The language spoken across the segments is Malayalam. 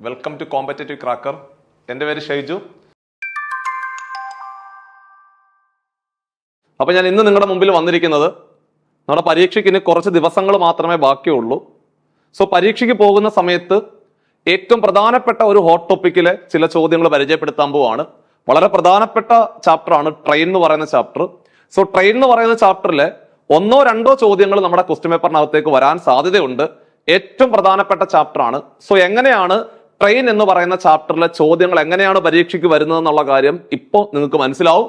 Welcome to competitive cracker. എൻ്റെ പേര് ഷൈജു. അപ്പോൾ ഞാൻ ഇന്ന് നിങ്ങളുടെ മുമ്പിൽ വന്നിരിക്കുന്നത് നമ്മുടെ പരീക്ഷയ്ക്ക് ഇനി കുറച്ച് ദിവസങ്ങൾ മാത്രമേ ബാക്കിയുള്ളൂ. സോ പരീക്ഷയ്ക്ക് പോകുന്ന സമയത്ത് ഏറ്റവും പ്രധാനപ്പെട്ട ഒരു ഹോട്ട് ടോപ്പിക്കിലെ ചില ചോദ്യങ്ങൾ പരിചയപ്പെടുത്താൻ പോവാണ്. വളരെ പ്രധാനപ്പെട്ട ചാപ്റ്ററാണ് ട്രെയിൻ എന്ന് പറയുന്ന ചാപ്റ്റർ. സോ ട്രെയിൻ എന്ന് പറയുന്ന ചാപ്റ്ററിലെ ഒന്നോ രണ്ടോ ചോദ്യങ്ങൾ നമ്മുടെ ക്വസ്റ്റ്യൻ പേപ്പറിനകത്തേക്ക് വരാൻ സാധ്യതയുണ്ട്. ഏറ്റവും പ്രധാനപ്പെട്ട ചാപ്റ്ററാണ്. സോ എങ്ങനെയാണ് ട്രെയിൻ എന്ന് പറയുന്ന ചാപ്റ്ററിലെ ചോദ്യങ്ങൾ എങ്ങനെയാണ് പരീക്ഷയ്ക്ക് വരുന്നത് എന്നുള്ള കാര്യം ഇപ്പോൾ നിങ്ങൾക്ക് മനസ്സിലാവും.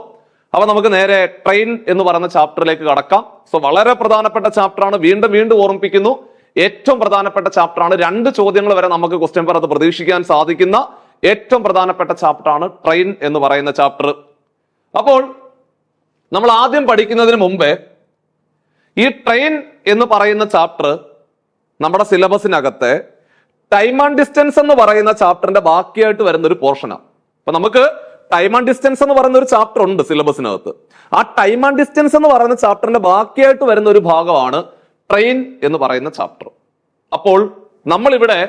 അപ്പൊ നമുക്ക് നേരെ ട്രെയിൻ എന്ന് പറയുന്ന ചാപ്റ്ററിലേക്ക് കടക്കാം. സോ വളരെ പ്രധാനപ്പെട്ട ചാപ്റ്ററാണ്. വീണ്ടും ഓർമ്മിപ്പിക്കുന്നു, ഏറ്റവും പ്രധാനപ്പെട്ട ചാപ്റ്ററാണ്. 2 ചോദ്യങ്ങൾ വരെ നമുക്ക് ക്വസ്റ്റ്യൻ പേപ്പറിൽ പ്രതീക്ഷിക്കാൻ സാധിക്കുന്ന ഏറ്റവും പ്രധാനപ്പെട്ട ചാപ്റ്ററാണ് ട്രെയിൻ എന്ന് പറയുന്ന ചാപ്റ്റർ. അപ്പോൾ നമ്മൾ ആദ്യം പഠിക്കുന്നതിന് മുമ്പേ ഈ ട്രെയിൻ എന്ന് പറയുന്ന ചാപ്റ്റർ നമ്മുടെ സിലബസിനകത്തെ ടൈം ആൻഡ് ഡിസ്റ്റൻസ് എന്ന് പറയുന്ന ചാപ്റ്ററിന്റെ ബാക്കിയായിട്ട് വരുന്ന ഒരു പോർഷനാണ്. അപ്പൊ നമുക്ക് ടൈം ആൻഡ് ഡിസ്റ്റൻസ് എന്ന് പറയുന്ന ഒരു ചാപ്റ്റർ ഉണ്ട് സിലബസിനകത്ത്. ആ ടൈം ആൻഡ് ഡിസ്റ്റൻസ് എന്ന് പറയുന്ന ചാപ്റ്ററിന്റെ ബാക്കിയായിട്ട് വരുന്ന ഒരു ഭാഗമാണ് ട്രെയിൻ എന്ന് പറയുന്ന ചാപ്റ്റർ. അപ്പോൾ നമ്മൾ ഇവിടെ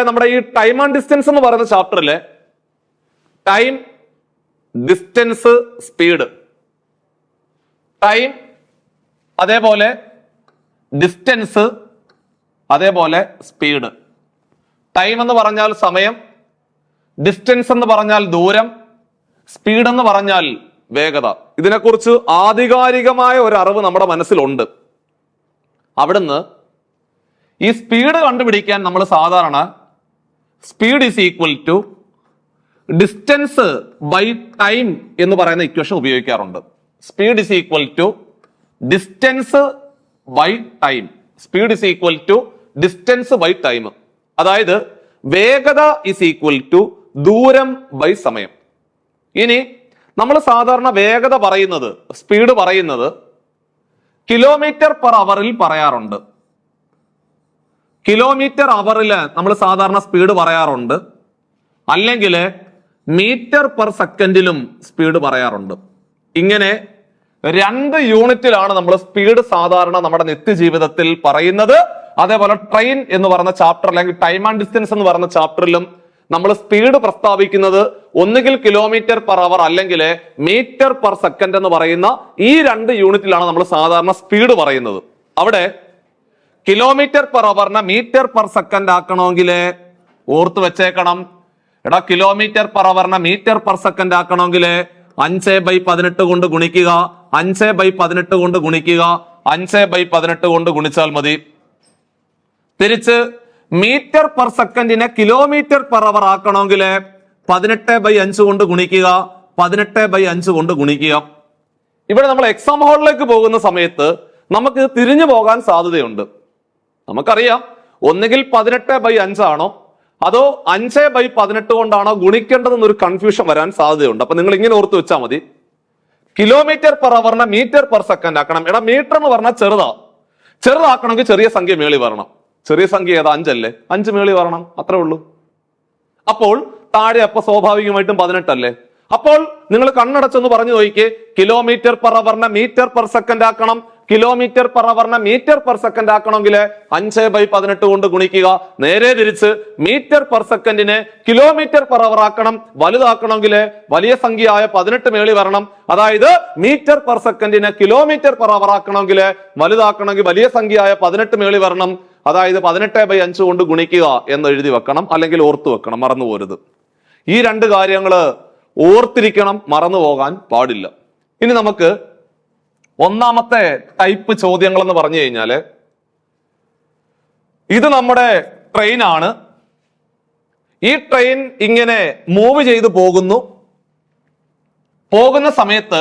നമ്മുടെ ഈ ടൈം ആൻഡ് ഡിസ്റ്റൻസ് എന്ന് പറയുന്ന ചാപ്റ്ററിലെ ടൈം, ഡിസ്റ്റൻസ്, സ്പീഡ്, ടൈം, അതേപോലെ ഡിസ്റ്റൻസ്, അതേപോലെ സ്പീഡ്. ടൈം എന്ന് പറഞ്ഞാൽ സമയം, ഡിസ്റ്റൻസ് എന്ന് പറഞ്ഞാൽ ദൂരം, സ്പീഡ് എന്ന് പറഞ്ഞാൽ വേഗത. ഇതിനെക്കുറിച്ച് ആധികാരികമായ ഒരു അറിവ് നമ്മുടെ മനസ്സിലുണ്ട്. അവിടുന്ന് ഈ സ്പീഡ് കണ്ടുപിടിക്കാൻ നമ്മൾ സാധാരണ speed is equal to distance by time എന്ന് പറയുന്ന ഇക്വേഷൻ ഉപയോഗിക്കാറുണ്ട്. Speed is equal to distance by time. Speed is equal to distance by time. അതായത് വേഗത ഈസ് ഈക്വൽ ടു ദൂരം ബൈ സമയം. ഇനി നമ്മൾ സാധാരണ വേഗത പറയുന്നത്, സ്പീഡ് പറയുന്നത് കിലോമീറ്റർ പെർ അവറിൽ പറയാറുണ്ട്. കിലോമീറ്റർ അവറിൽ നമ്മൾ സാധാരണ സ്പീഡ് പറയാറുണ്ട്. അല്ലെങ്കിൽ മീറ്റർ പെർ സെക്കൻഡിലും സ്പീഡ് പറയാറുണ്ട്. ഇങ്ങനെ 2 യൂണിറ്റിലാണ് നമ്മൾ സ്പീഡ് സാധാരണ നമ്മുടെ നിത്യജീവിതത്തിൽ പറയുന്നത്. അതേപോലെ ട്രെയിൻ എന്ന് പറയുന്ന ചാപ്റ്റർ അല്ലെങ്കിൽ ടൈം ആൻഡ് ഡിസ്റ്റൻസ് എന്ന് പറയുന്ന ചാപ്റ്ററിലും നമ്മൾ സ്പീഡ് പ്രസ്താവിക്കുന്നത് ഒന്നുകിൽ കിലോമീറ്റർ പെർ അവർ അല്ലെങ്കിൽ മീറ്റർ പെർ സെക്കൻഡ് എന്ന് പറയുന്ന ഈ 2 യൂണിറ്റിലാണ് നമ്മൾ സാധാരണ സ്പീഡ് പറയുന്നത്. അവിടെ കിലോമീറ്റർ പെർ അവറിനെ മീറ്റർ പെർ സെക്കൻഡ് ആക്കണമെങ്കിൽ ഓർത്ത് വെച്ചേക്കണം. എടാ, കിലോമീറ്റർ പെർ അവറിനെ മീറ്റർ പെർ സെക്കൻഡ് ആക്കണമെങ്കിൽ 5/18 കൊണ്ട് ഗുണിക്കുക, 5/18 കൊണ്ട് ഗുണിക്കുക, 5/18 കൊണ്ട് ഗുണിച്ചാൽ മതി. തിരിച്ച് മീറ്റർ പെർ സെക്കൻഡിനെ കിലോമീറ്റർ പെർ അവർ ആക്കണമെങ്കിൽ 18/5 കൊണ്ട് ഗുണിക്കുക, 18/5 കൊണ്ട് ഗുണിക്കുക. ഇവിടെ നമ്മൾ എക്സാം ഹാളിലേക്ക് പോകുന്ന സമയത്ത് നമുക്ക് തിരിഞ്ഞു പോകാൻ സാധ്യതയുണ്ട്. നമുക്കറിയാം, ഒന്നുകിൽ 18/5 ആണോ അതോ 5/18 കൊണ്ടാണോ ഗുണിക്കേണ്ടതെന്നൊരു കൺഫ്യൂഷൻ വരാൻ സാധ്യതയുണ്ട്. അപ്പൊ നിങ്ങൾ ഇങ്ങനെ ഓർത്ത് വെച്ചാൽ മതി, കിലോമീറ്റർ പെർ അവറിനെ മീറ്റർ പെർ സെക്കൻഡ് ആക്കണം. എടാ, മീറ്റർ എന്ന് പറഞ്ഞാൽ ചെറുതാക്കണമെങ്കിൽ ചെറിയ സംഖ്യ മേളി വരണം. ചെറിയ സംഖ്യ ഏതാ? 5 അല്ലേ? 5 മേളി വരണം, അത്രേ ഉള്ളൂ. അപ്പോൾ താഴെ അപ്പൊ സ്വാഭാവികമായിട്ടും 18 അല്ലേ? അപ്പോൾ നിങ്ങൾ കണ്ണടച്ചൊന്ന് പറഞ്ഞു നോക്കിക്കേ, കിലോമീറ്റർ പെർ അവറിനെ മീറ്റർ പെർ സെക്കൻഡ് ആക്കണം. കിലോമീറ്റർ പെർ അവറിനെ മീറ്റർ പെർ സെക്കൻഡ് ആക്കണമെങ്കിൽ 5/18 കൊണ്ട് ഗുണിക്കുക. നേരെ തിരിച്ച് മീറ്റർ പെർ സെക്കൻഡിനെ കിലോമീറ്റർ പെർ അവർ ആക്കണം, വലുതാക്കണമെങ്കിൽ വലിയ സംഖ്യയായ 18 മേളി വരണം. അതായത് മീറ്റർ പെർ സെക്കൻഡിനെ കിലോമീറ്റർ പെർ അവർ ആക്കണമെങ്കിൽ വലുതാക്കണമെങ്കിൽ വലിയ സംഖ്യയായ 18 മേളി വരണം. അതായത് 18/5 കൊണ്ട് ഗുണിക്കുക എന്ന് എഴുതി വെക്കണം, അല്ലെങ്കിൽ ഓർത്തു വെക്കണം, മറന്നു പോരുത്. ഈ 2 കാര്യങ്ങൾ ഓർത്തിരിക്കണം, മറന്നു പോകാൻ പാടില്ല. ഇനി നമുക്ക് ഒന്നാമത്തെ ടൈപ്പ് ചോദ്യങ്ങൾ എന്ന് പറഞ്ഞു കഴിഞ്ഞാല്, ഇത് നമ്മുടെ ട്രെയിൻ ആണ്. ഈ ട്രെയിൻ ഇങ്ങനെ മൂവ് ചെയ്തു പോകുന്ന സമയത്ത്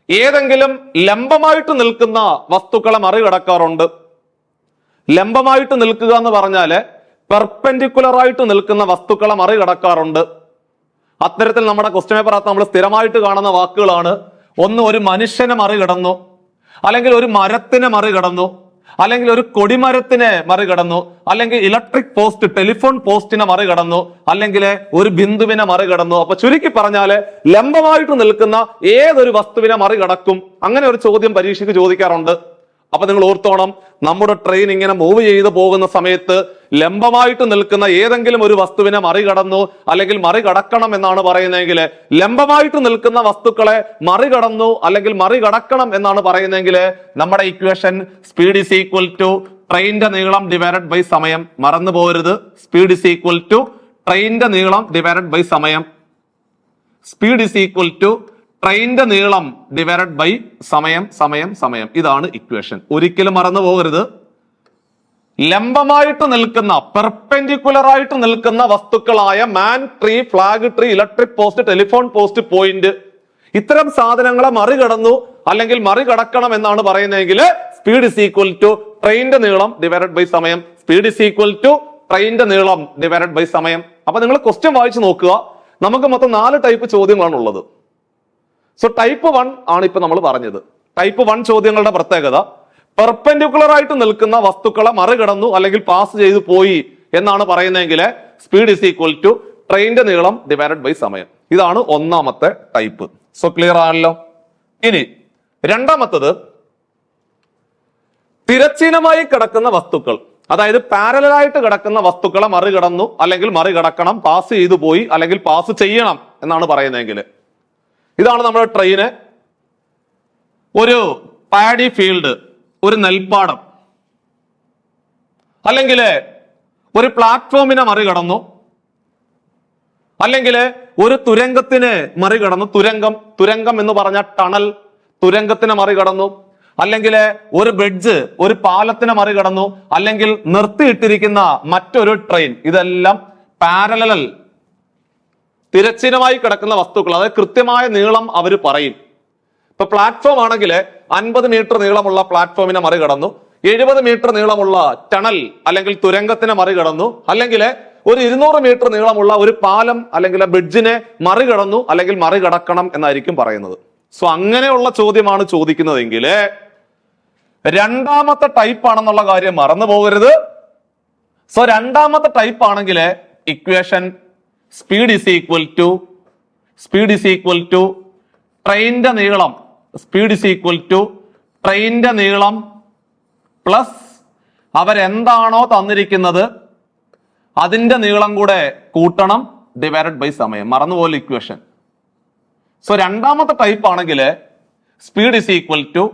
ഏതെങ്കിലും ലംബമായിട്ട് നിൽക്കുന്ന വസ്തുക്കളെ മറികടക്കാറുണ്ട്. ലംബമായിട്ട് നിൽക്കുക എന്ന് പറഞ്ഞാല് പെർപെൻഡിക്കുലർ ആയിട്ട് നിൽക്കുന്ന വസ്തുക്കളെ മറികടക്കാറുണ്ട്. അത്തരത്തിൽ നമ്മുടെ ക്വസ്റ്റ്യൻ പേപ്പറിനകത്ത് നമ്മൾ സ്ഥിരമായിട്ട് കാണുന്ന വാക്കുകളാണ്. ഒന്ന്, ഒരു മനുഷ്യനെ മറികടന്നു, അല്ലെങ്കിൽ ഒരു മരത്തിനെ മറികടന്നു, അല്ലെങ്കിൽ ഒരു കൊടിമരത്തിനെ മറികടന്നു, അല്ലെങ്കിൽ ഇലക്ട്രിക് പോസ്റ്റ്, ടെലിഫോൺ പോസ്റ്റിനെ മറികടന്നു, അല്ലെങ്കിൽ ഒരു ബിന്ദുവിനെ മറികടന്നു. അപ്പൊ ചുരുക്കി പറഞ്ഞാല് ലംബമായിട്ട് നിൽക്കുന്ന ഏതൊരു വസ്തുവിനെ മറികടക്കും? അങ്ങനെ ഒരു ചോദ്യം പരീക്ഷയ്ക്ക് ചോദിക്കാറുണ്ട്. അപ്പൊ നിങ്ങൾ ഓർത്തോണം, നമ്മുടെ ട്രെയിൻ ഇങ്ങനെ മൂവ് ചെയ്ത് പോകുന്ന സമയത്ത് ലംബമായിട്ട് നിൽക്കുന്ന ഏതെങ്കിലും ഒരു വസ്തുവിനെ മറികടന്നു അല്ലെങ്കിൽ മറികടക്കണം എന്നാണ് പറയുന്നതെങ്കിൽ, ലംബമായിട്ട് നിൽക്കുന്ന വസ്തുക്കളെ മറികടന്നു അല്ലെങ്കിൽ മറികടക്കണം എന്നാണ് പറയുന്നതെങ്കിൽ നമ്മുടെ equation speed is equal to ട്രെയിനിന്റെ നീളം ഡിവൈഡഡ് ബൈ സമയം. മറന്നു പോകരുത്, സ്പീഡ് ഈസ് ഈക്വൽ ടു ട്രെയിനിന്റെ നീളം ഡിവൈഡഡ് ബൈ സമയം. സ്പീഡ് ഈസ് ഈക്വൽ ടു ട്രെയിനിന്റെ നീളം ഡിവൈഡഡ് ബൈ സമയം സമയം സമയം. ഇതാണ് ഇക്വേഷൻ. ഒരിക്കലും മറന്നു പോകരുത്. ലംബമായിട്ട് നിൽക്കുന്ന, പെർപെൻഡിക്കുലർ ആയിട്ട് നിൽക്കുന്ന വസ്തുക്കളായ man, tree, flag tree, electric post, telephone post, point, ഇത്തരം സാധനങ്ങളെ മറികടന്നു അല്ലെങ്കിൽ മറികടക്കണം എന്നാണ് പറയുന്നതെങ്കിൽ സ്പീഡ് ഇസ് ഈക്വൽ ടു ട്രെയിനിന്റെ നീളം ഡിവൈഡഡ് ബൈ സമയം. സ്പീഡ് ഇസ് ഈക്വൽ ടു ട്രെയിനിന്റെ നീളം ഡിവൈഡഡ് ബൈ സമയം. അപ്പൊ നിങ്ങൾ ക്വസ്റ്റ്യൻ വായിച്ചു നോക്കുക. നമുക്ക് മൊത്തം 4 ടൈപ്പ് ചോദ്യങ്ങളാണ് ഉള്ളത്. സോ ടൈപ്പ് 1 ആണ് ഇപ്പൊ നമ്മൾ പറഞ്ഞത്. ടൈപ്പ് 1 ചോദ്യങ്ങളുടെ പ്രത്യേകത പെർപെൻഡിക്കുലർ ആയിട്ട് നിൽക്കുന്ന വസ്തുക്കളെ മറികടന്നു അല്ലെങ്കിൽ പാസ് ചെയ്തു പോയി എന്നാണ് പറയുന്നതെങ്കിൽ സ്പീഡ് ഇസ് ഈക്വൽ ടു ട്രെയിനിന്റെ നീളം ഡിവൈഡഡ് ബൈ സമയം. ഇതാണ് ഒന്നാമത്തെ ടൈപ്പ്. സോ ക്ലിയർ ആണല്ലോ. ഇനി രണ്ടാമത്തത് തിരശ്ചീനമായി കിടക്കുന്ന വസ്തുക്കൾ, അതായത് പാരലലായിട്ട് കിടക്കുന്ന വസ്തുക്കളെ മറികടന്നു അല്ലെങ്കിൽ മറികടക്കണം, പാസ് ചെയ്തു പോയി അല്ലെങ്കിൽ പാസ് ചെയ്യണം എന്നാണ് പറയുന്നതെങ്കിൽ, ഇതാണ് നമ്മുടെ ട്രെയിന്. ഒരു പാഡി ഫീൽഡ്, ഒരു നെൽപ്പാടം, അല്ലെങ്കിൽ ഒരു പ്ലാറ്റ്ഫോമിനെ മറികടന്നു, അല്ലെങ്കിൽ ഒരു തുരങ്കത്തിനെ മറികടന്നു. തുരങ്കം എന്ന് പറഞ്ഞ ടണൽ, തുരങ്കത്തിനെ മറികടന്നു, അല്ലെങ്കിൽ ഒരു ബ്രിഡ്ജ്, ഒരു പാലത്തിനെ മറികടന്നു, അല്ലെങ്കിൽ നിർത്തിയിട്ടിരിക്കുന്ന മറ്റൊരു ട്രെയിൻ. ഇതെല്ലാം പാരലൽ, തിരശ്ചീനമായി കിടക്കുന്ന വസ്തുക്കൾ. അതായത് കൃത്യമായ നീളം അവർ പറയും. ഇപ്പൊ പ്ലാറ്റ്ഫോം ആണെങ്കിൽ 50 മീറ്റർ നീളമുള്ള പ്ലാറ്റ്ഫോമിനെ മറികടന്നു, 70 മീറ്റർ നീളമുള്ള ടണൽ അല്ലെങ്കിൽ തുരങ്കത്തിനെ മറികടന്നു, അല്ലെങ്കിൽ ഒരു 200 മീറ്റർ നീളമുള്ള ഒരു പാലം അല്ലെങ്കിൽ ബ്രിഡ്ജിനെ മറികടന്നു അല്ലെങ്കിൽ മറികടക്കണം എന്നായിരിക്കും പറയുന്നത്. സോ അങ്ങനെയുള്ള ചോദ്യമാണ് ചോദിക്കുന്നതെങ്കിൽ രണ്ടാമത്തെ ടൈപ്പ് ആണെന്നുള്ള കാര്യം മറന്നു പോകരുത്. സോ രണ്ടാമത്തെ ടൈപ്പ് ആണെങ്കിൽ equation speed is equal to ട്രെയിനിന്റെ നീളം, സ്പീഡ് ഇസ് ഈക്വൽ ടു ട്രെയിനിന്റെ നീളം പ്ലസ് അവരെന്താണോ തന്നിരിക്കുന്നത് അതിന്റെ നീളം കൂടെ കൂട്ടണം ഡിവൈഡഡ് ബൈ സമയം. മറന്നുപോലെ ഇക്വേഷൻ. സോ രണ്ടാമത്തെ ടൈപ്പ് ആണെങ്കിൽ സ്പീഡ് ഇസ് ഈക്വൽ ടു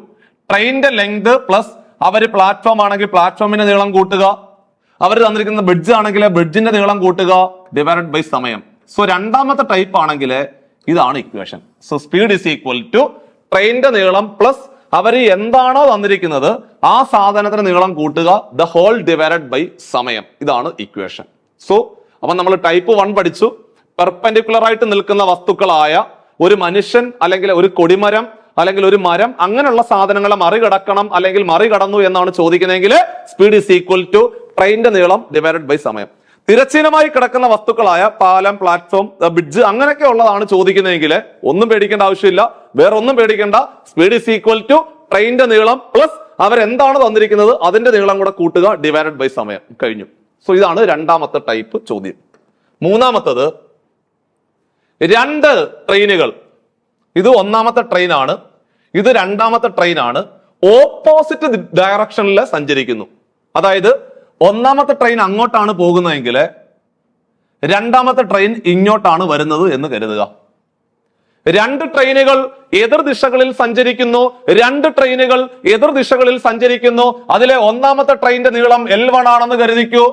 ട്രെയിനിന്റെ ലെങ്ത് പ്ലസ് അവര് പ്ലാറ്റ്ഫോം ആണെങ്കിൽ പ്ലാറ്റ്ഫോമിന്റെ നീളം കൂട്ടുക, അവർ തന്നിരിക്കുന്ന ബ്രിഡ്ജ് ആണെങ്കിൽ ബ്രിഡ്ജിന്റെ നീളം കൂട്ടുക ഡിവൈഡഡ് ബൈ സമയം. സോ രണ്ടാമത്തെ ടൈപ്പ് ആണെങ്കിൽ ഇതാണ് equation. So speed is equal to ട്രെയിനിന്റെ നീളം പ്ലസ് അവർ എന്താണോ തന്നിരിക്കുന്നത് ആ സാധനത്തിന് നീളം കൂട്ടുക, ദ ഹോൾ ഡിവൈഡഡ് ബൈ സമയം. ഇതാണ് ഇക്വേഷൻ. സോ അപ്പൊ നമ്മൾ ടൈപ്പ് 1 പഠിച്ചു. പെർപെൻഡിക്കുലർ ആയിട്ട് നിൽക്കുന്ന വസ്തുക്കളായ ഒരു മനുഷ്യൻ അല്ലെങ്കിൽ ഒരു കൊടിമരം അല്ലെങ്കിൽ ഒരു മരം, അങ്ങനെയുള്ള സാധനങ്ങളെ മറികടക്കണം അല്ലെങ്കിൽ മറികടന്നു എന്നാണ് ചോദിക്കുന്നതെങ്കിൽ സ്പീഡ് ഇസ് ഈക്വൽ ടു ട്രെയിനിന്റെ നീളം ഡിവൈഡഡ് ബൈ സമയം. തിരശ്ചീനമായി കിടക്കുന്ന വസ്തുക്കളായ പാലം, പ്ലാറ്റ്ഫോം, ബ്രിഡ്ജ് അങ്ങനെയൊക്കെ ഉള്ളതാണ് ചോദിക്കുന്നതെങ്കിൽ ഒന്നും പേടിക്കേണ്ട ആവശ്യമില്ല, വേറെ ഒന്നും പേടിക്കേണ്ട. സ്പീഡ് ഇസ് ഈക്വൽ ടു ട്രെയിനിന്റെ നീളം പ്ലസ് അവരെന്താണ് തന്നിരിക്കുന്നത് അതിന്റെ നീളം കൂടെ കൂട്ടുക ഡിവൈഡഡ് ബൈ സമയം. കഴിഞ്ഞു. സോ ഇതാണ് രണ്ടാമത്തെ ടൈപ്പ് ചോദ്യം. മൂന്നാമത്തത് 2 ട്രെയിനുകൾ. ഇത് ഒന്നാമത്തെ ട്രെയിനാണ്, ഇത് രണ്ടാമത്തെ ട്രെയിനാണ്. ഓപ്പോസിറ്റ് ഡയറക്ഷനിൽ സഞ്ചരിക്കുന്നു. അതായത് ഒന്നാമത്തെ ട്രെയിൻ അങ്ങോട്ടാണ് പോകുന്നതെങ്കിൽ രണ്ടാമത്തെ ട്രെയിൻ ഇങ്ങോട്ടാണ് വരുന്നത് എന്ന് കരുതുക. 2 ട്രെയിനുകൾ എതിർദിശകളിൽ സഞ്ചരിക്കുന്നു. 2 ട്രെയിനുകൾ എതിർദിശകളിൽ സഞ്ചരിക്കുന്നു. അതിലെ ഒന്നാമത്തെ ട്രെയിനിന്റെ നീളം L1 ആണെന്ന് കരുതിക്കൂ.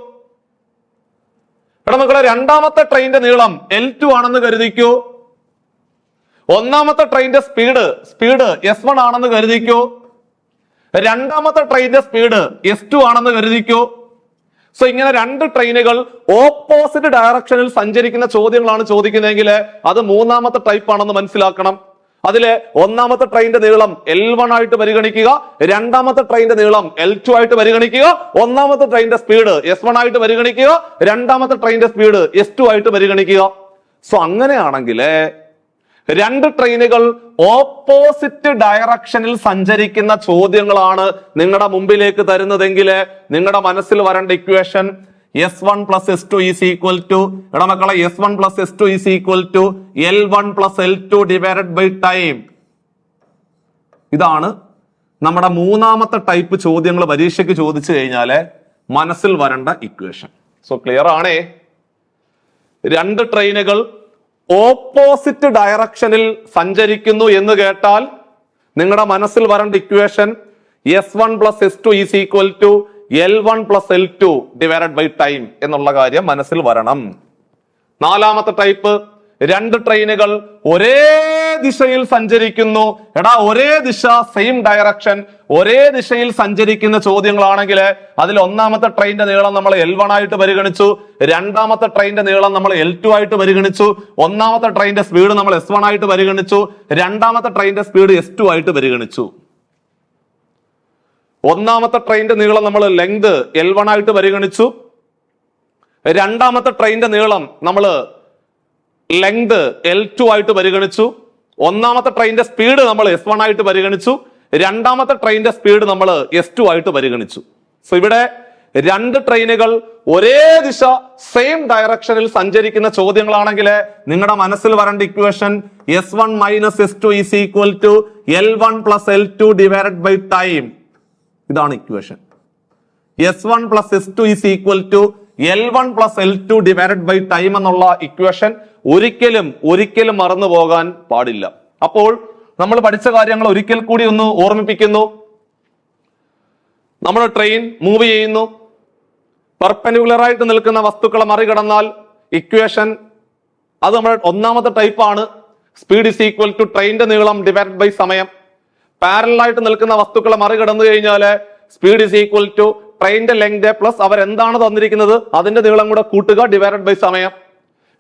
മക്കളെ, രണ്ടാമത്തെ ട്രെയിനിന്റെ നീളം L2 ആണെന്ന് കരുതിക്കൂ. ഒന്നാമത്തെ ട്രെയിനിന്റെ സ്പീഡ് S1 ആണെന്ന് കരുതിക്കൂ. രണ്ടാമത്തെ ട്രെയിനിന്റെ സ്പീഡ് S2 ആണെന്ന് കരുതിക്കൂ. സോ ഇങ്ങനെ 2 ട്രെയിനുകൾ ഓപ്പോസിറ്റ് ഡയറക്ഷനിൽ സഞ്ചരിക്കുന്ന ചോദ്യങ്ങളാണ് ചോദിക്കുന്നതെങ്കിൽ അത് മൂന്നാമത്തെ ടൈപ്പ് ആണെന്ന് മനസ്സിലാക്കണം. അതിലെ ഒന്നാമത്തെ ട്രെയിനിന്റെ നീളം L1 ആയിട്ട് പരിഗണിക്കുക, രണ്ടാമത്തെ ട്രെയിനിന്റെ നീളം L2 ആയിട്ട് പരിഗണിക്കുക, ഒന്നാമത്തെ ട്രെയിനിന്റെ സ്പീഡ് S1 ആയിട്ട് പരിഗണിക്കുക, രണ്ടാമത്തെ ട്രെയിനിന്റെ സ്പീഡ് S2 ആയിട്ട് പരിഗണിക്കുക. സോ അങ്ങനെയാണെങ്കിൽ 2 ട്രെയിനുകൾ ഓപ്പോസിറ്റ് ഡയറക്ഷനിൽ സഞ്ചരിക്കുന്ന ചോദ്യങ്ങളാണ് നിങ്ങളുടെ മുമ്പിലേക്ക് തരുന്നതെങ്കിൽ നിങ്ങളുടെ മനസ്സിൽ വരേണ്ട equation S1 plus S2 is equal to, മക്കളെ, S1 plus S2 is equal to L1 plus L2 divided by time. ഇതാണ് നമ്മുടെ മൂന്നാമത്തെ ടൈപ്പ് ചോദ്യങ്ങൾ പരീക്ഷയ്ക്ക് ചോദിച്ചു കഴിഞ്ഞാല് മനസ്സിൽ വരേണ്ട ഇക്വേഷൻ. സോ ക്ലിയർ ആണേ? രണ്ട് ട്രെയിനുകൾ ഓപ്പോസിറ്റ് ഡയറക്ഷനിൽ സഞ്ചരിക്കുന്നു എന്ന് കേട്ടാൽ നിങ്ങളുടെ മനസ്സിൽ വരേണ്ട equation S1 + S2 = L1 + L2 divided by time എന്നുള്ള കാര്യം മനസ്സിൽ വരണം. നാലാമത്തെ ടൈപ്പ്, രണ്ട് ട്രെയിനുകൾ ഒരേ ദിശയിൽ സഞ്ചരിക്കുന്നു. എടാ, ഒരേ ദിശ, സെയിം ഡയറക്ഷൻ, ഒരേ ദിശയിൽ സഞ്ചരിക്കുന്ന ചോദ്യങ്ങളാണെങ്കിൽ അതിൽ ഒന്നാമത്തെ ട്രെയിനിന്റെ നീളം നമ്മൾ L1 ആയിട്ട് പരിഗണിച്ചു, രണ്ടാമത്തെ ട്രെയിനിന്റെ നീളം നമ്മൾ L2 ആയിട്ട് പരിഗണിച്ചു, ഒന്നാമത്തെ ട്രെയിനിന്റെ സ്പീഡ് നമ്മൾ S1 ആയിട്ട് പരിഗണിച്ചു, രണ്ടാമത്തെ ട്രെയിനിന്റെ സ്പീഡ് S2 ആയിട്ട് പരിഗണിച്ചു. ഒന്നാമത്തെ ട്രെയിനിന്റെ നീളം നമ്മൾ ലെങ്ത് L1 ആയിട്ട് പരിഗണിച്ചു, രണ്ടാമത്തെ ട്രെയിനിന്റെ നീളം നമ്മൾ ലെങ്ത് L2 ആയിട്ട് പരിഗണിച്ചു, ഒന്നാമത്തെ ട്രെയിനിന്റെ സ്പീഡ് നമ്മൾ S1 ആയിട്ട് പരിഗണിച്ചു, രണ്ടാമത്തെ ട്രെയിനിന്റെ സ്പീഡ് നമ്മൾ S2 ആയിട്ട് പരിഗണിച്ചു. സോ ഇവിടെ രണ്ട് ട്രെയിനുകൾ ഒരേ ദിശ, സെയിം ഡയറക്ഷനിൽ സഞ്ചരിക്കുന്ന ചോദ്യങ്ങളാണെങ്കിൽ നിങ്ങളുടെ മനസ്സിൽ വരേണ്ട equation S1 - S2 = L1 + L2 divided by time. ഇതാണ് equation. S1 + S2 = L1 + L2 divided by time എന്നുള്ള ഇക്വേഷൻ ഒരിക്കലും മറന്നു പോകാൻ പാടില്ല. അപ്പോൾ നമ്മൾ പഠിച്ച കാര്യങ്ങൾ ഒരിക്കൽ കൂടി ഒന്ന് ഓർമ്മിപ്പിക്കുന്നു. നമ്മൾ ട്രെയിൻ മൂവ് ചെയ്യുന്നു, പെർപെൻഡിക്കുലർ ആയിട്ട് നിൽക്കുന്ന വസ്തുക്കളെ മറികടന്നാൽ ഇക്വേഷൻ അത് നമ്മുടെ ഒന്നാമത്തെ ടൈപ്പാണ്. സ്പീഡ് = ട്രെയിനിന്റെ നീളം ഡിവൈഡഡ് ബൈ സമയം. പാരലൽ ആയിട്ട് നിൽക്കുന്ന വസ്തുക്കളെ മറികടന്നു കഴിഞ്ഞാൽ സ്പീഡ് = ട്രെയിനിന്റെ ലെങ്ത് പ്ലസ് അവരെന്താണ് തന്നിരിക്കുന്നത് അതിന്റെ നീളം കൂടെ കൂട്ടുക ഡിവൈഡഡ് ബൈ സമയം.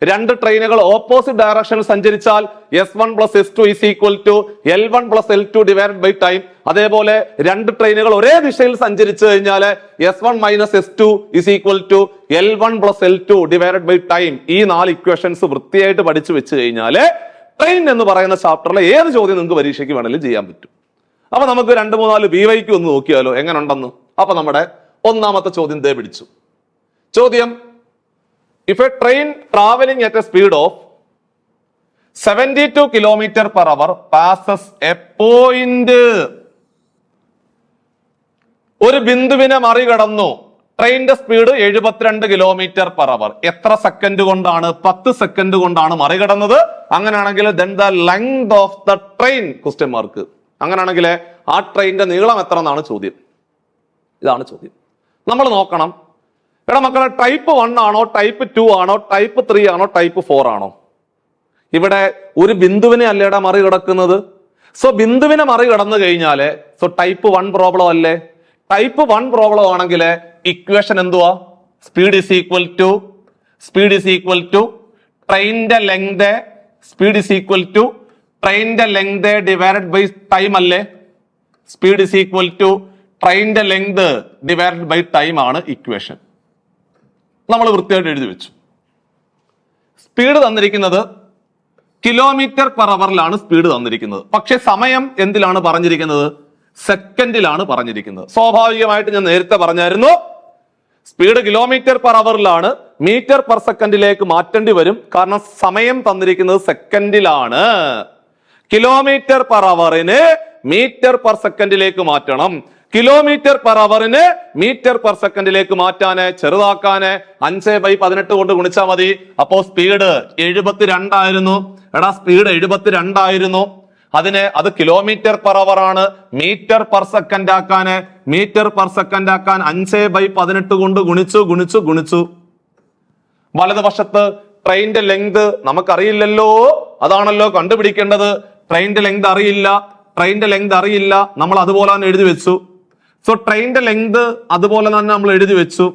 രണ്ട് ട്രെയിനുകൾ ഓപ്പോസിറ്റ് ഡയറക്ഷനിൽ സഞ്ചരിച്ചാൽ S1 + S2 = L1 + L2 divided by time. അതേപോലെ രണ്ട് ട്രെയിനുകൾ ഒരേ ദിശയിൽ സഞ്ചരിച്ചു കഴിഞ്ഞാൽ S1 - S2 = L1 + L2 divided by time. ഈ നാല് ഇക്വേഷൻസ് വൃത്തിയായിട്ട് പഠിച്ചു വെച്ച് കഴിഞ്ഞാൽ ട്രെയിൻ എന്ന് പറയുന്ന ചാപ്റ്ററിലെ ഏത് ചോദ്യം നിങ്ങൾക്ക് പരീക്ഷയ്ക്ക് വേണമെങ്കിലും ചെയ്യാൻ പറ്റും. അപ്പൊ നമുക്ക് 2, 3, 4 BYQ ഒന്ന് നോക്കിയാലോ എങ്ങനെ ഉണ്ടെന്ന്. അപ്പൊ നമ്മുടെ ഒന്നാമത്തെ ചോദ്യം ദേ പിടിച്ചു. ചോദ്യം: if a train traveling at a speed of 72 km/h passes a point, ഒരു ബിന്ദുവിനെ മറികടന്നു, ട്രെയിനിന്റെ സ്പീഡ് 72 km/h. എത്ര സെക്കൻഡ് കൊണ്ടാണ്? 10 സെക്കൻഡ് കൊണ്ടാണ് മറികടന്നത്. അങ്ങനെയാണെങ്കിൽ then the length of the train ? അങ്ങനെയാണെങ്കിൽ ആ ട്രെയിനിന്റെ നീളം എത്ര എന്നാണ് ചോദ്യം. ഇതാണ് ചോദ്യം. നമ്മൾ നോക്കണം, എടാ മക്കളെ, ടൈപ്പ് 1 ആണോ, ടൈപ്പ് 2 ആണോ, ടൈപ്പ് 3 ആണോ, ടൈപ്പ് 4 ആണോ? ഇവിടെ ഒരു ബിന്ദുവിനെ അല്ലേടാ മറികടക്കുന്നത്. സോ ബിന്ദുവിനെ മറികടന്നു കഴിഞ്ഞാല് ടൈപ്പ് 1 പ്രോബ്ലം അല്ലേ? ടൈപ്പ് 1 പ്രോബ്ലം ആണെങ്കിൽ ഇക്വേഷൻ എന്തുവാ? സ്പീഡ് = ട്രെയിനിന്റെ ലെങ്ത്, സ്പീഡ് = ട്രെയിനിന്റെ ലെങ്ത് ഡിവൈഡഡ് ബൈ ടൈം അല്ലേ? സ്പീഡ് = ട്രെയിനിന്റെ ലെങ്ത് ഡിവൈഡഡ് ബൈ ടൈം ആണ് ഇക്വേഷൻ. നമ്മൾ വൃത്തിയായിട്ട് എഴുതി വെച്ചു. സ്പീഡ് തന്നിരിക്കുന്നത് km/h സ്പീഡ് തന്നിരിക്കുന്നത്. പക്ഷെ സമയം എന്തിലാണ് പറഞ്ഞിരിക്കുന്നത്? സെക്കൻഡിലാണ് പറഞ്ഞിരിക്കുന്നത്. സ്വാഭാവികമായിട്ട് ഞാൻ നേരത്തെ പറഞ്ഞായിരുന്നു, സ്പീഡ് km/h മീറ്റർ/സെക്കൻഡിലേക്ക് മാറ്റേണ്ടി വരും. കാരണം സമയം തന്നിരിക്കുന്നത് സെക്കൻഡിലാണ്. km/h മീറ്റർ/സെക്കൻഡിലേക്ക് മാറ്റണം. km/h മീറ്റർ/സെക്കൻഡിലേക്ക് മാറ്റാന്, ചെറുതാക്കാന് 5/18 കൊണ്ട് ഗുണിച്ചാൽ മതി. അപ്പോ സ്പീഡ് 72 ആയിരുന്നു. എടാ, സ്പീഡ് 72 ആയിരുന്നു. അത് km/h ആണ്. മീറ്റർ/സെക്കൻഡ് ആക്കാന്, മീറ്റർ/സെക്കൻഡ് ആക്കാൻ 5/18 കൊണ്ട് ഗുണിച്ചു. വലതുവശത്ത് ട്രെയിനിന്റെ ലെങ്ത് നമുക്കറിയില്ലല്ലോ, അതാണല്ലോ കണ്ടുപിടിക്കേണ്ടത്. ട്രെയിനിന്റെ ലെങ്ത് അറിയില്ല, നമ്മൾ അതുപോലെ തന്നെ എഴുതി വെച്ചു. സോ ട്രെയിനിന്റെ ലെങ്ത് അതുപോലെ തന്നെ നമ്മൾ എഴുതി വെച്ചു.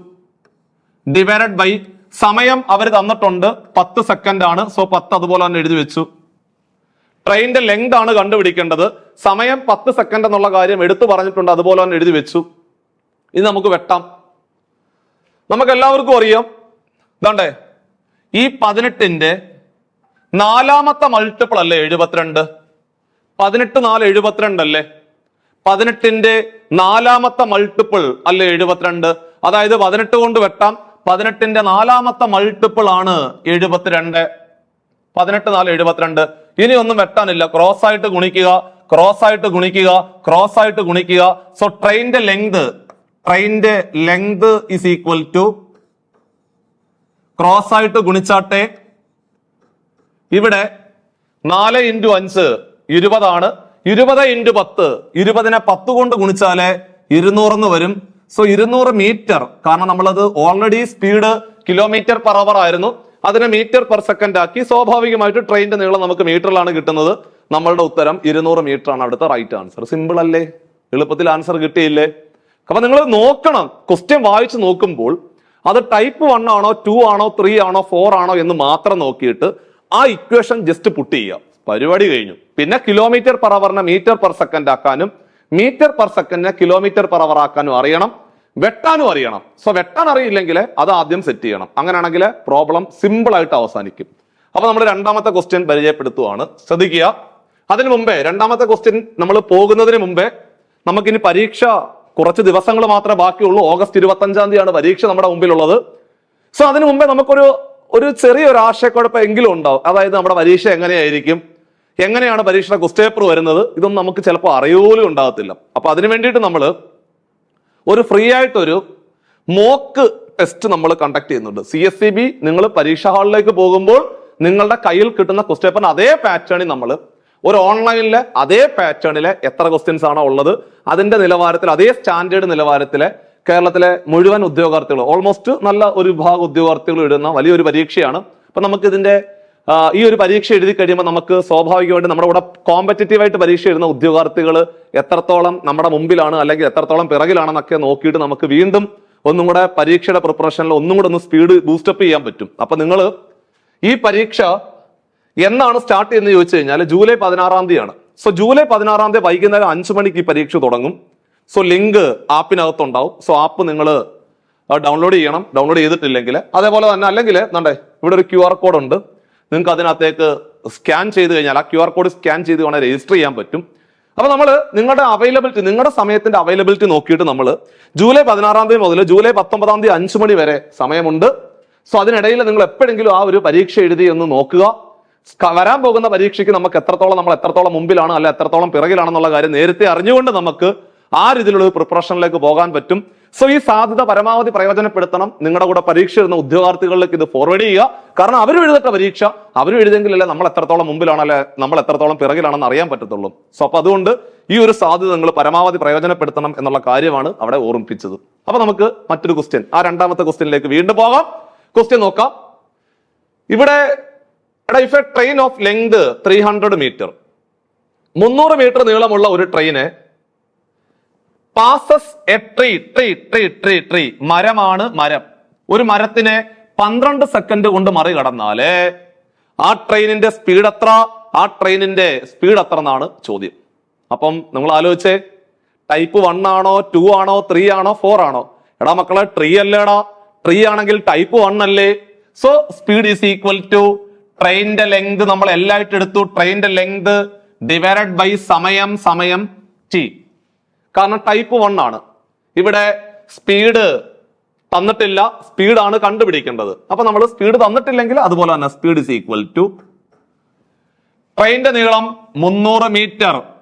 ഡിവൈഡഡ് ബൈ സമയം അവർ തന്നിട്ടുണ്ട് 10 സെക്കൻഡ് ആണ്. സോ 10 അതുപോലെ തന്നെ എഴുതി വെച്ചു. ട്രെയിനിന്റെ ലെങ്ത് ആണ് കണ്ടുപിടിക്കേണ്ടത്. സമയം 10 സെക്കൻഡ് എന്നുള്ള കാര്യം എടുത്തു പറഞ്ഞിട്ടുണ്ട്, അതുപോലെ തന്നെ എഴുതി വെച്ചു. ഇത് നമുക്ക് വെട്ടാം. നമുക്ക് എല്ലാവർക്കും അറിയാം, ഇതാണ്ടേ ഈ 18ന്റെ നാലാമത്തെ മൾട്ടിപ്പിൾ അല്ലേ 72? 18 4 72 അല്ലേ? 18ന്റെ നാലാമത്തെ മൾട്ടിപ്പിൾ അല്ലേ 72? അതായത് 18 കൊണ്ട് വെട്ടാം. 18ന്റെ നാലാമത്തെ മൾട്ടിപ്പിൾ ആണ് 72. 18 4 72. ഇനി ഒന്നും വെട്ടാനില്ല, ക്രോസ് ആയിട്ട് ഗുണിക്കുക. ക്രോസ് ആയിട്ട് ഗുണിക്കുക, ക്രോസ് ആയിട്ട് ഗുണിക്കുക. സോ ട്രെയിനിന്റെ length is equal to cross ആയിട്ട് ഗുണിച്ചാട്ടെ. ഇവിടെ 4 × 5 20 ആണ്. 20 × 10 20നെ 10 കൊണ്ട് ഗുണിച്ചാല് 200 വരും. So 200 metre. കാരണം നമ്മളത് already speed kilometre per hour ആയിരുന്നു, അതിനെ മീറ്റർ പെർ സെക്കൻഡ് ആക്കി. സ്വാഭാവികമായിട്ട് ട്രെയിനിന്റെ നീളം നമുക്ക് മീറ്ററിലാണ് കിട്ടുന്നത്. നമ്മളുടെ ഉത്തരം 200 മീറ്റർ ആണ് അടുത്ത റൈറ്റ് ആൻസർ. സിമ്പിൾ അല്ലേ? എളുപ്പത്തിൽ ആൻസർ കിട്ടിയില്ലേ? അപ്പൊ നിങ്ങൾ നോക്കണം, ക്വസ്റ്റ്യൻ വായിച്ചു നോക്കുമ്പോൾ അത് ടൈപ്പ് 1 ആണോ 2 ആണോ 3 ആണോ 4 ആണോ എന്ന് മാത്രം നോക്കിയിട്ട് ആ ഇക്വേഷൻ ജസ്റ്റ് പുട്ട് ചെയ്യുക. പരിപാടി കഴിഞ്ഞു. പിന്നെ കിലോമീറ്റർ പെർ അവറിനെ മീറ്റർ പെർ സെക്കൻഡ് ആക്കാനും മീറ്റർ പെർ സെക്കൻഡിനെ കിലോമീറ്റർ പെർ അവർ ആക്കാനും അറിയണം, വെട്ടാനും അറിയണം. സോ വെട്ടാൻ അറിയില്ലെങ്കിൽ അത് ആദ്യം സെറ്റ് ചെയ്യണം. അങ്ങനെയാണെങ്കിൽ പ്രോബ്ലം സിമ്പിൾ ആയിട്ട് അവസാനിക്കും. അപ്പൊ നമ്മൾ രണ്ടാമത്തെ ക്വസ്റ്റ്യൻ പരിചയപ്പെടുത്തുവാണ്, ശ്രദ്ധിക്കുക. അതിനു മുമ്പേ രണ്ടാമത്തെ ക്വസ്റ്റ്യൻ നമ്മൾ പോകുന്നതിന് മുമ്പേ നമുക്കിനി പരീക്ഷ കുറച്ച് ദിവസങ്ങൾ മാത്രമേ ബാക്കിയുള്ളൂ. ഓഗസ്റ്റ് 25-ാം തീയതിയാണ് പരീക്ഷ നമ്മുടെ മുമ്പിലുള്ളത്. സോ അതിനു മുമ്പേ നമുക്കൊരു ചെറിയൊരു ആശയക്കുഴപ്പം എങ്കിലും ഉണ്ടാവും. അതായത് നമ്മുടെ പരീക്ഷ എങ്ങനെയായിരിക്കും, എങ്ങനെയാണ് പരീക്ഷയുടെ ക്വസ്റ്റ്യൻ പേപ്പർ വരുന്നത്, ഇതൊന്നും നമുക്ക് ചിലപ്പോൾ അറിയോലും ഉണ്ടാകത്തില്ല. അപ്പൊ അതിനു വേണ്ടിയിട്ട് നമ്മൾ ഒരു ഫ്രീ ആയിട്ടൊരു മോക്ക് ടെസ്റ്റ് നമ്മൾ കണ്ടക്ട് ചെയ്യുന്നുണ്ട്. CSEB നിങ്ങൾ പരീക്ഷാ ഹാളിലേക്ക് പോകുമ്പോൾ നിങ്ങളുടെ കയ്യിൽ കിട്ടുന്ന ക്വസ്റ്റ്യൻ പേപ്പറിന് അതേ പാറ്റേണിൽ നമ്മൾ ഒരു ഓൺലൈനിലെ അതേ പാറ്റേണിലെ എത്ര ക്വസ്റ്റ്യൻസ് ആണോ ഉള്ളത് അതിന്റെ നിലവാരത്തിൽ, അതേ സ്റ്റാൻഡേർഡ് നിലവാരത്തിലെ കേരളത്തിലെ മുഴുവൻ ഉദ്യോഗാർത്ഥികൾ, ഓൾമോസ്റ്റ് നല്ല ഒരു വിഭാഗം ഉദ്യോഗാർത്ഥികൾ ഇടുന്ന വലിയൊരു പരീക്ഷയാണ്. അപ്പൊ നമുക്ക് ഇതിന്റെ ഈ ഒരു പരീക്ഷ എഴുതി കഴിയുമ്പോൾ നമുക്ക് സ്വാഭാവികമായിട്ട് നമ്മുടെ കൂടെ കോമ്പറ്റേറ്റീവ് ആയിട്ട് പരീക്ഷ എഴുതുന്ന ഉദ്യോഗാർത്ഥികൾ എത്രത്തോളം നമ്മുടെ മുമ്പിലാണ് അല്ലെങ്കിൽ എത്രത്തോളം പിറകിലാണെന്നൊക്കെ നോക്കിയിട്ട് നമുക്ക് വീണ്ടും ഒന്നും കൂടെ പരീക്ഷയുടെ പ്രിപ്പറേഷനിൽ ഒന്നും കൂടെ ഒന്ന് സ്പീഡ് ബൂസ്റ്റപ്പ് ചെയ്യാൻ പറ്റും. അപ്പൊ നിങ്ങൾ ഈ പരീക്ഷ എന്നാണ് സ്റ്റാർട്ട് ചെയ്യുന്നത് ചോദിച്ചു കഴിഞ്ഞാൽ ജൂലൈ 16-ാം തീയതിയാണ്. സോ ജൂലൈ 16-ാം തീയതി വൈകുന്നേരം 5 മണിക്ക് ഈ പരീക്ഷ തുടങ്ങും. സോ ലിങ്ക് ആപ്പിനകത്തുണ്ടാവും. സോ ആപ്പ് നിങ്ങൾ ഡൗൺലോഡ് ചെയ്യണം, ഡൗൺലോഡ് ചെയ്തിട്ടില്ലെങ്കിൽ. അതേപോലെ തന്നെ അല്ലെങ്കിൽ ഇവിടെ ഒരു QR കോഡ് ഉണ്ട്, നിങ്ങൾക്ക് അതിനകത്തേക്ക് സ്കാൻ ചെയ്ത് കഴിഞ്ഞാൽ ആ QR കോഡ് സ്കാൻ ചെയ്ത് വേണേൽ രജിസ്റ്റർ ചെയ്യാൻ പറ്റും. അപ്പൊ നമ്മൾ നിങ്ങളുടെ അവൈലബിലിറ്റി, നിങ്ങളുടെ സമയത്തിന്റെ അവൈലബിലിറ്റി നോക്കിയിട്ട് നമ്മൾ ജൂലൈ 16-ാം തീയതി മുതൽ ജൂലൈ 19-ാം തീയതി 5 മണി വരെ സമയമുണ്ട്. സോ അതിനിടയിൽ നിങ്ങൾ എപ്പോഴെങ്കിലും ആ ഒരു പരീക്ഷ എഴുതി എന്ന് നോക്കുക. വരാൻ പോകുന്ന പരീക്ഷയ്ക്ക് നമ്മൾ എത്രത്തോളം മുമ്പിലാണ് അല്ല എത്രത്തോളം പിറകിലാണെന്നുള്ള കാര്യം നേരത്തെ അറിഞ്ഞുകൊണ്ട് നമുക്ക് ആ രീതിയിലുള്ള പ്രിപ്പറേഷനിലേക്ക് പോകാൻ പറ്റും. സോ ഈ സാധ്യത പരമാവധി പ്രയോജനപ്പെടുത്തണം. നിങ്ങളുടെ കൂടെ പരീക്ഷ എഴുതുന്ന ഉദ്യോഗാർത്ഥികളിലേക്ക് ഇത് ഫോർവേഡ് ചെയ്യുക. കാരണം അവരും എഴുതട്ടെ പരീക്ഷ, അവരും എഴുതെങ്കിലല്ലേ നമ്മൾ എത്രത്തോളം മുമ്പിലാണല്ലേ നമ്മൾ എത്രത്തോളം പിറകിലാണെന്ന് അറിയാൻ പറ്റത്തുള്ളൂ. സോ അപ്പൊ അതുകൊണ്ട് ഈ ഒരു സാധ്യത നിങ്ങൾ പരമാവധി പ്രയോജനപ്പെടുത്തണം എന്നുള്ള കാര്യമാണ് അവിടെ ഓർമ്മിപ്പിച്ചത്. അപ്പൊ നമുക്ക് മറ്റൊരു ക്വസ്റ്റ്യൻ, ആ രണ്ടാമത്തെ ക്വസ്റ്റ്യനിലേക്ക് വീണ്ടും പോകാം. ക്വസ്റ്റ്യൻ നോക്കാം. ഇവിടെ if a train of length 300 metre, 300 metre നീളമുള്ള ഒരു ട്രെയിന് പാസസ് എ ട്രീ, മരമാണ് മരം. ഒരു മരത്തിനെ 12 സെക്കൻഡ് കൊണ്ട് മറികടന്നാല് ആ ട്രെയിനിന്റെ സ്പീഡ് എത്ര എന്നാണ് ചോദ്യം. അപ്പം നിങ്ങൾ ആലോചിച്ചേ, ടൈപ്പ് 1 ആണോ 2 ആണോ 3 ആണോ 4 ആണോ? എടാ മക്കളെ, ട്രീ അല്ലേടാ. ട്രീ ആണെങ്കിൽ ടൈപ്പ് 1 അല്ലേ? So speed is equal to ട്രെയിനിന്റെ ലെങ്ത് നമ്മൾ എല്ലായിട്ട് എടുത്തു. ട്രെയിനിന്റെ ലെങ്ത് ഡിവൈഡഡ് ബൈ സമയം t. കാരണം ടൈപ്പ് 1 ആണ്. ഇവിടെ സ്പീഡ് തന്നിട്ടില്ല, സ്പീഡാണ് കണ്ടുപിടിക്കേണ്ടത്. അപ്പൊ നമ്മൾ സ്പീഡ് തന്നിട്ടില്ലെങ്കിൽ അതുപോലെ തന്നെ സ്പീഡ് ഇസ് ഈക്വൽ ടു ട്രെയിനിന്റെ നീളം 300 മീറ്റർ.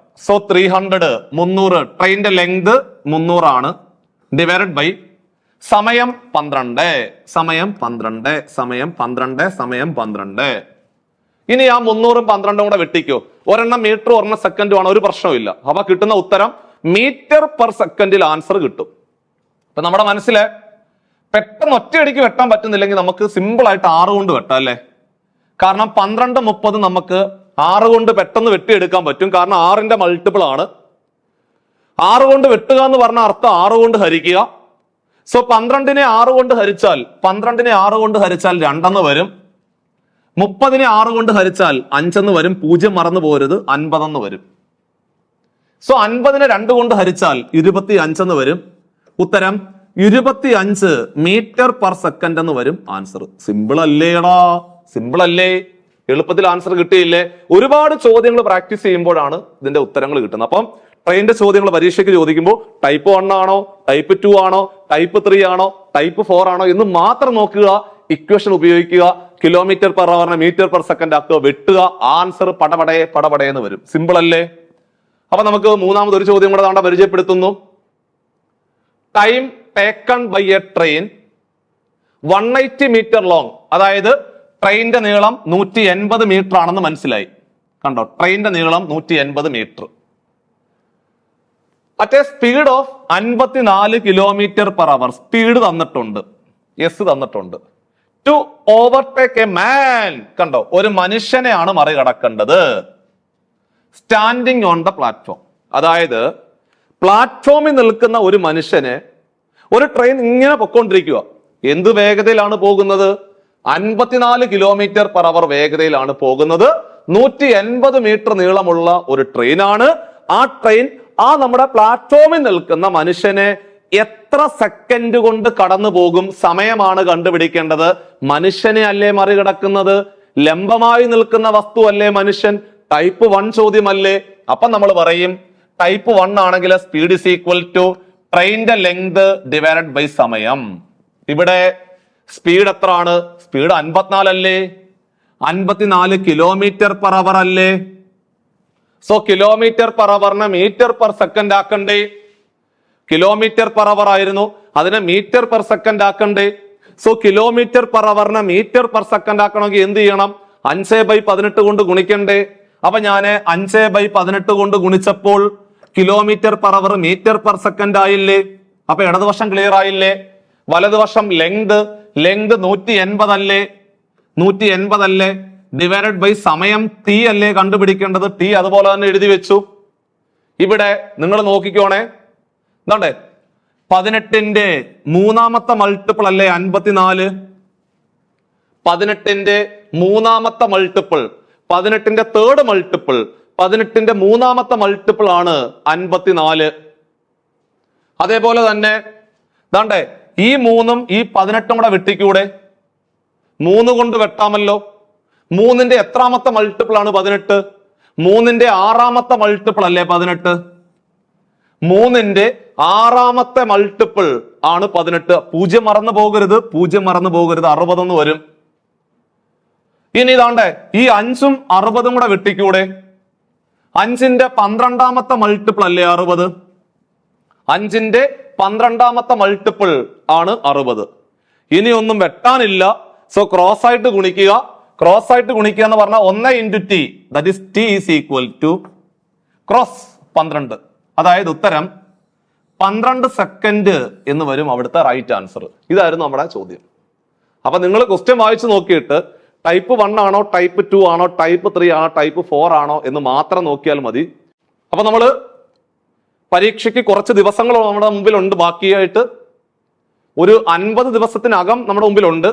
സോ 300 ട്രെയിനിന്റെ ലെങ്ത് 300 ആണ്, ഡിവൈഡഡ് ബൈ സമയം 12. ഇനി ആ 300ഉം 12ഉം കൂടെ വെട്ടിക്കോ. ഒരെണ്ണം മീറ്റർ ഒരെണ്ണം സെക്കൻഡും ആണ്, ഒരു പ്രശ്നവും. അപ്പൊ കിട്ടുന്ന ഉത്തരം മീറ്റർ പെർ സെക്കൻഡിൽ ആൻസർ കിട്ടും. അപ്പൊ നമ്മുടെ മനസ്സിലെ പെട്ടെന്ന് ഒറ്റയടിക്ക് വെട്ടാൻ പറ്റുന്നില്ലെങ്കിൽ നമുക്ക് സിമ്പിൾ ആയിട്ട് 6 കൊണ്ട് വെട്ടാം അല്ലേ? കാരണം 12, 30 നമുക്ക് 6 കൊണ്ട് പെട്ടെന്ന് വെട്ടിയെടുക്കാൻ പറ്റും. കാരണം 6ന്റെ മൾട്ടിപ്പിൾ ആണ്. 6 കൊണ്ട് വെട്ടുക എന്ന് പറഞ്ഞ അർത്ഥം 6 കൊണ്ട് ഹരിക്കുക. സോ 12നെ 6 കൊണ്ട് ഹരിച്ചാൽ 2 എന്ന് വരും. 30നെ 6 കൊണ്ട് ഹരിച്ചാൽ 5 എന്ന് വരും. 0 മറന്നു പോരുത്, 50 എന്ന് വരും. സോ 50നെ 2 കൊണ്ട് ഹരിച്ചാൽ 25 എന്ന് വരും. ഉത്തരം 25 മീറ്റർ പെർ സെക്കൻഡ് എന്ന് വരും ആൻസർ. സിമ്പിൾ അല്ലേടാ? സിമ്പിൾ അല്ലേ? എളുപ്പത്തിൽ ആൻസർ കിട്ടിയില്ലേ? ഒരുപാട് ചോദ്യങ്ങൾ പ്രാക്ടീസ് ചെയ്യുമ്പോഴാണ് ഇതിന്റെ ഉത്തരങ്ങൾ കിട്ടുന്നത്. അപ്പം ട്രെയിനിന്റെ ചോദ്യങ്ങൾ പരീക്ഷയ്ക്ക് ചോദിക്കുമ്പോൾ ടൈപ്പ് 1 ആണോ, ടൈപ്പ് 2 ആണോ, ടൈപ്പ് 3 ആണോ, ടൈപ്പ് 4 ആണോ എന്ന് മാത്രം നോക്കുക. ഇക്വേഷൻ ഉപയോഗിക്കുക, കിലോമീറ്റർ പെർ അവറിനെ മീറ്റർ പെർ സെക്കൻഡ് ആക്കുക, വെട്ടുക, ആൻസർ പടപടയെന്ന് വരും. സിമ്പിൾ അല്ലേ? അപ്പൊ നമുക്ക് മൂന്നാമത് ഒരു ചോദ്യം കൂടെ പരിചയപ്പെടുത്തുന്നു. Time taken by a train 180 metre long, അതായത് ട്രെയിനിന്റെ നീളം 180 മീറ്റർ ആണെന്ന് മനസ്സിലായി. കണ്ടോ, ട്രെയിനിന്റെ നീളം 180 metre. At a speed of 54 kilometre per hour, സ്പീഡ് തന്നിട്ടുണ്ട്, തന്നിട്ടുണ്ട്. ടു ഓവർടേക്ക് എ മാൻ, കണ്ടോ, ഒരു മനുഷ്യനെയാണ് മറികടക്കേണ്ടത്. സ്റ്റാൻഡിങ് ഓൺ ദ പ്ലാറ്റ്ഫോം, അതായത് പ്ലാറ്റ്ഫോമിൽ നിൽക്കുന്ന ഒരു മനുഷ്യനെ ഒരു ട്രെയിൻ ഇങ്ങനെ പൊക്കോണ്ടിരിക്കുക. എന്ത് വേഗതയിലാണ് പോകുന്നത്? 54 കിലോമീറ്റർ പെർ അവർ വേഗതയിലാണ് പോകുന്നത്. 180 മീറ്റർ നീളമുള്ള ഒരു ട്രെയിനാണ്. ആ ട്രെയിൻ നമ്മുടെ പ്ലാറ്റ്ഫോമിൽ നിൽക്കുന്ന മനുഷ്യനെ എത്ര സെക്കൻഡ് കൊണ്ട് കടന്നു പോകും? സമയമാണ് കണ്ടുപിടിക്കേണ്ടത്. മനുഷ്യനെ അല്ലേ മറികടക്കുന്നത്? ലംബമായി നിൽക്കുന്ന വസ്തു അല്ലേ മനുഷ്യൻ? ടൈപ്പ് 1 ചോദ്യമല്ലേ? അപ്പൊ നമ്മൾ പറയും ടൈപ്പ് 1 ആണെങ്കിൽ സ്പീഡ് ഇസ് ഈക്വൽ ടു ട്രെയിനിന്റെ ലെങ്ത് ഡിവൈഡഡ് ബൈ സമയം. ഇവിടെ സ്പീഡ് എത്ര ആണ്? സ്പീഡ് 54 അല്ലേ? 54 കിലോമീറ്റർ പെർ അവർ അല്ലേ? സോ കിലോമീറ്റർ പെർ അവറിനെ മീറ്റർ പെർ സെക്കൻഡ് ആക്കണ്ടേ? കിലോമീറ്റർ പെർ അവർ ആയിരുന്നു, അതിനെ മീറ്റർ പെർ സെക്കൻഡ് ആക്കണ്ടേ? സോ കിലോമീറ്റർ പെർ അവറിനെ മീറ്റർ പെർ സെക്കൻഡ് ആക്കണമെങ്കിൽ എന്ത് ചെയ്യണം? 5/18 കൊണ്ട് ഗുണിക്കണ്ടേ? അപ്പൊ ഞാൻ 5/18 കൊണ്ട് ഗുണിച്ചപ്പോൾ kilometre per hour metre per second ആയില്ലേ? അപ്പൊ ഇടതുവശം ക്ലിയർ ആയില്ലേ? വലതുവശം ലെങ്ത് 180 അല്ലേ? 180 അല്ലേ? ഡിവൈഡഡ് ബൈ സമയം ടി അല്ലേ കണ്ടുപിടിക്കേണ്ടത്? ടി അതുപോലെ തന്നെ എഴുതി വെച്ചു. ഇവിടെ നിങ്ങൾ നോക്കിക്കോണേ, എന്താണ്ടേ 18ന്റെ മൂന്നാമത്തെ മൾട്ടിപ്പിൾ അല്ലേ 54? 18ന്റെ മൂന്നാമത്തെ മൾട്ടിപ്പിൾ, 18ന്റെ തേർഡ് മൾട്ടിപ്പിൾ, 18ന്റെ മൂന്നാമത്തെ മൾട്ടിപ്പിൾ ആണ് 54. അതേപോലെ തന്നെ ദാണ്ടേ ഈ 3ഉം ഈ 18ഉം കൂടെ വെട്ടിക്കൂടെ? 3 കൊണ്ട് വെട്ടാമല്ലോ. 3ന്റെ എത്രാമത്തെ മൾട്ടിപ്പിൾ ആണ് 18? 3ന്റെ 6ാമത്തെ മൾട്ടിപ്പിൾ അല്ലേ 18? 3ന്റെ 6ാമത്തെ മൾട്ടിപ്പിൾ ആണ് 18. 0 മറന്നു പോകരുത്, 0 മറന്നു പോകരുത്, 60 വരും. ഇനി ഇതാണ്ടേ ഈ 5ഉം 60ഉം കൂടെ വെട്ടിക്കൂടെ? 5ന്റെ 12ാമത്തെ മൾട്ടിപ്പിൾ അല്ലേ 60? 5ന്റെ 12ാമത്തെ മൾട്ടിപ്പിൾ ആണ് 60. ഇനി ഒന്നും വെട്ടാനില്ല. സോ ക്രോസ് ആയിട്ട് ഗുണിക്കുക. ക്രോസ് ആയിട്ട് ഗുണിക്കുക എന്ന് പറഞ്ഞാൽ 1 into T, that is T is equal to cross 12. അതായത് ഉത്തരം 12 സെക്കൻഡ് എന്ന് വരും അവിടുത്തെ റൈറ്റ് ആൻസർ. ഇതായിരുന്നു നമ്മുടെ ചോദ്യം. അപ്പൊ നിങ്ങൾ ക്വസ്റ്റ്യൻ വായിച്ചു നോക്കിയിട്ട് ടൈപ്പ് 1 ആണോ, ടൈപ്പ് 2 ആണോ, ടൈപ്പ് 3 ആണോ, ടൈപ്പ് 4 ആണോ എന്ന് മാത്രം നോക്കിയാൽ മതി. അപ്പൊ നമ്മള് പരീക്ഷയ്ക്ക് കുറച്ച് ദിവസങ്ങൾ നമ്മുടെ മുമ്പിലുണ്ട്. ബാക്കിയായിട്ട് ഒരു 50 ദിവസത്തിനകം നമ്മുടെ മുമ്പിലുണ്ട്.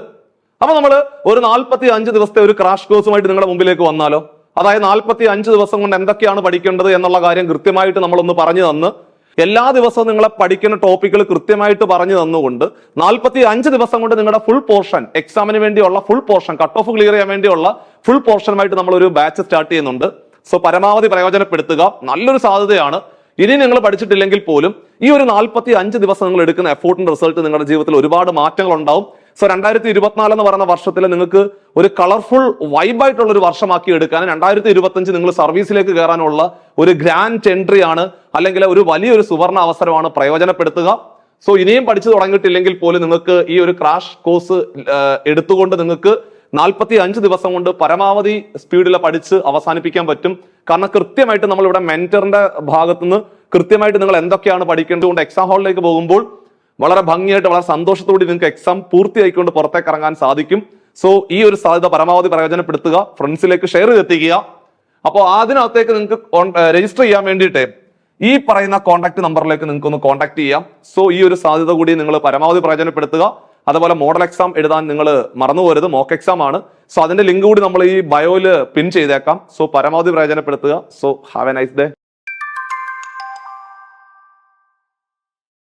അപ്പൊ നമ്മൾ ഒരു 45 ദിവസത്തെ ഒരു ക്രാഷ് കോഴ്സുമായിട്ട് നിങ്ങളുടെ മുമ്പിലേക്ക് വന്നാലോ? അതായത് 45 ദിവസം കൊണ്ട് എന്തൊക്കെയാണ് പഠിക്കേണ്ടത് എന്നുള്ള കാര്യം കൃത്യമായിട്ട് നമ്മളൊന്ന് പറഞ്ഞു തന്ന്, എല്ലാ ദിവസവും നിങ്ങളെ പഠിക്കുന്ന ടോപ്പിക്കുകൾ കൃത്യമായിട്ട് പറഞ്ഞു തന്നുകൊണ്ട് 45 ദിവസം കൊണ്ട് നിങ്ങളുടെ ഫുൾ പോർഷൻ, എക്സാമിന് വേണ്ടിയുള്ള full portion, cut off clear ചെയ്യാൻ വേണ്ടിയുള്ള ഫുൾ പോർഷനുമായിട്ട് നമ്മൾ ഒരു ബാച്ച് സ്റ്റാർട്ട് ചെയ്യുന്നുണ്ട്. സോ പരമാവധി പ്രയോജനപ്പെടുത്തുക. നല്ലൊരു സാധ്യതയാണ്. ഇനി നിങ്ങൾ പഠിച്ചിട്ടില്ലെങ്കിൽ പോലും ഈ ഒരു 45 ദിവസം നിങ്ങൾ എടുക്കുന്ന എഫോർട്ടിന്റെ റിസൾട്ട് നിങ്ങളുടെ ജീവിതത്തിൽ ഒരുപാട് മാറ്റങ്ങൾ ഉണ്ടാവും. സോ 2024 എന്ന് പറയുന്ന വർഷത്തിൽ നിങ്ങൾക്ക് ഒരു കളർഫുൾ വൈബായിട്ടുള്ള ഒരു വർഷമാക്കി എടുക്കാൻ 2025 നിങ്ങൾ സർവീസിലേക്ക് കയറാനുള്ള ഒരു ഗ്രാൻഡ് എൻട്രി ആണ്, അല്ലെങ്കിൽ ഒരു വലിയൊരു സുവർണ അവസരമാണ്. പ്രയോജനപ്പെടുത്തുക. സോ ഇനിയും പഠിച്ചു തുടങ്ങിയിട്ടില്ലെങ്കിൽ പോലും നിങ്ങൾക്ക് ഈ ഒരു ക്രാഷ് കോഴ്സ് എടുത്തുകൊണ്ട് നിങ്ങൾക്ക് 45 ദിവസം കൊണ്ട് പരമാവധി സ്പീഡിൽ പഠിച്ച് അവസാനിപ്പിക്കാൻ പറ്റും. കാരണം കൃത്യമായിട്ട് നമ്മൾ ഇവിടെ മെന്ററിന്റെ ഭാഗത്തുനിന്ന് കൃത്യമായിട്ട് നിങ്ങൾ എന്തൊക്കെയാണ് പഠിക്കേണ്ടത് കൊണ്ട് എക്സാം ഹാളിലേക്ക് പോകുമ്പോൾ വളരെ ഭംഗിയായിട്ട് വളരെ സന്തോഷത്തോടെ നിങ്ങൾക്ക് എക്സാം പൂർത്തിയായിക്കൊണ്ട് പുറത്തേക്ക് ഇറങ്ങാൻ സാധിക്കും. സോ ഈ ഒരു സാധ്യത പരമാവധി പ്രയോജനപ്പെടുത്തുക, ഫ്രണ്ട്സിലേക്ക് ഷെയർ ചെയ്തെത്തിക്കുക. അപ്പോൾ അതിനകത്തേക്ക് നിങ്ങൾക്ക് രജിസ്റ്റർ ചെയ്യാൻ വേണ്ടിയിട്ട് ഈ പറയുന്ന കോൺടാക്ട് നമ്പറിലേക്ക് നിങ്ങൾക്ക് ഒന്ന് കോൺടാക്ട് ചെയ്യാം. സോ ഈ ഒരു സാധ്യത കൂടി നിങ്ങൾ പരമാവധി പ്രയോജനപ്പെടുത്തുക. അതുപോലെ മോഡൽ എക്സാം എഴുതാൻ നിങ്ങൾ മറന്നുപോകരുത്, മോക്ക് എക്സാം ആണ്. സോ അതിന്റെ ലിങ്ക് കൂടി നമ്മൾ ഈ ബയോയിൽ പിൻ ചെയ്തേക്കാം. സോ പരമാവധി പ്രയോജനപ്പെടുത്തുക. So have A nice day.